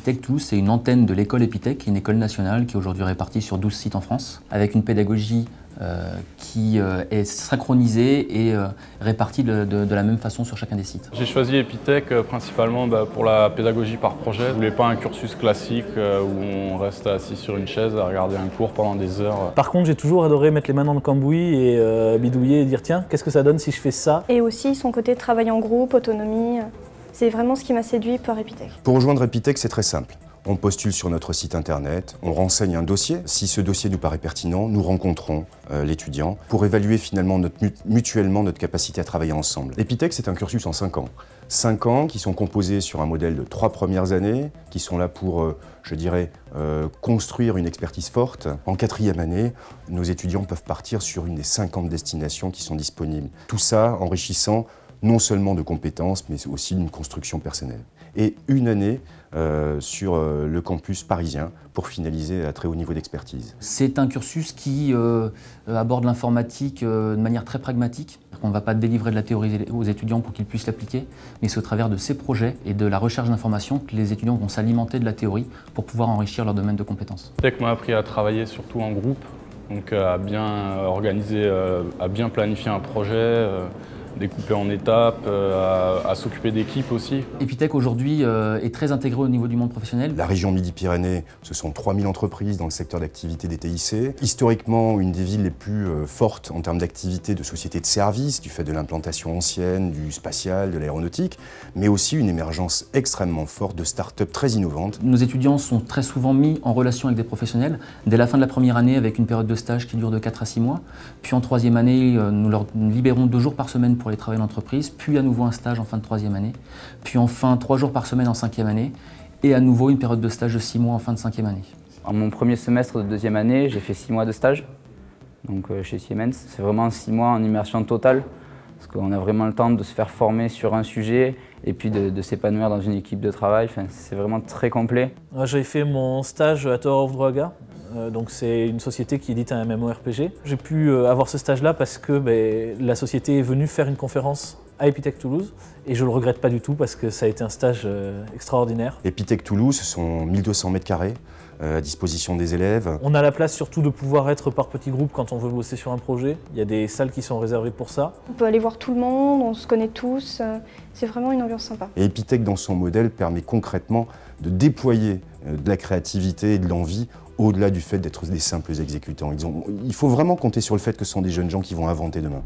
Epitech Toulouse, c'est une antenne de l'école Epitech, qui est une école nationale qui est aujourd'hui répartie sur 12 sites en France, avec une pédagogie qui est synchronisée et répartie de la même façon sur chacun des sites. J'ai choisi Epitech principalement pour la pédagogie par projet. Je voulais pas un cursus classique où on reste assis sur une chaise à regarder un cours pendant des heures. Par contre, j'ai toujours adoré mettre les mains dans le cambouis et bidouiller et dire tiens, qu'est-ce que ça donne si je fais ça? Et aussi son côté travail en groupe, autonomie, c'est vraiment ce qui m'a séduit par Epitech. Pour rejoindre Epitech, c'est très simple. On postule sur notre site internet, on renseigne un dossier. Si ce dossier nous paraît pertinent, nous rencontrons l'étudiant pour évaluer finalement mutuellement notre capacité à travailler ensemble. Epitech, c'est un cursus en 5 ans. 5 ans qui sont composés sur un modèle de 3 premières années, qui sont là pour, je dirais, construire une expertise forte. En 4e année, nos étudiants peuvent partir sur une des 50 destinations qui sont disponibles. Tout ça enrichissant non seulement de compétences, mais aussi d'une construction personnelle. Et une année sur le campus parisien pour finaliser à très haut niveau d'expertise. C'est un cursus qui aborde l'informatique de manière très pragmatique. On ne va pas délivrer de la théorie aux étudiants pour qu'ils puissent l'appliquer, mais c'est au travers de ces projets et de la recherche d'informations que les étudiants vont s'alimenter de la théorie pour pouvoir enrichir leur domaine de compétences. Epitech m'a appris à travailler surtout en groupe, donc à bien organiser, à bien planifier un projet, découper en étapes, à s'occuper d'équipes aussi. Epitech aujourd'hui est très intégré au niveau du monde professionnel. La région Midi-Pyrénées, ce sont 3000 entreprises dans le secteur d'activité des TIC. Historiquement, une des villes les plus fortes en termes d'activité de sociétés de services, du fait de l'implantation ancienne, du spatial, de l'aéronautique, mais aussi une émergence extrêmement forte de start-up très innovantes. Nos étudiants sont très souvent mis en relation avec des professionnels dès la fin de la première année avec une période de stage qui dure de 4 à 6 mois. Puis en 3e année, nous leur libérons 2 jours par semaine pour aller travailler en entreprise, puis à nouveau un stage en fin de 3e année, puis enfin 3 jours par semaine en 5e année, et à nouveau une période de stage de 6 mois en fin de 5e année. En mon premier semestre de 2e année, j'ai fait 6 mois de stage, donc chez Siemens. C'est vraiment 6 mois en immersion totale, parce qu'on a vraiment le temps de se faire former sur un sujet et puis de s'épanouir dans une équipe de travail. Enfin, c'est vraiment très complet. J'ai fait mon stage à Tower of Druaga. Donc c'est une société qui édite un MMORPG. J'ai pu avoir ce stage-là parce que la société est venue faire une conférence à Epitech Toulouse et je ne le regrette pas du tout parce que ça a été un stage extraordinaire. Epitech Toulouse, ce sont 1200 m² à disposition des élèves. On a la place surtout de pouvoir être par petits groupes quand on veut bosser sur un projet. Il y a des salles qui sont réservées pour ça. On peut aller voir tout le monde, on se connaît tous, c'est vraiment une ambiance sympa. Et Epitech, dans son modèle, permet concrètement de déployer de la créativité et de l'envie au-delà du fait d'être des simples exécutants. Il faut vraiment compter sur le fait que ce sont des jeunes gens qui vont inventer demain.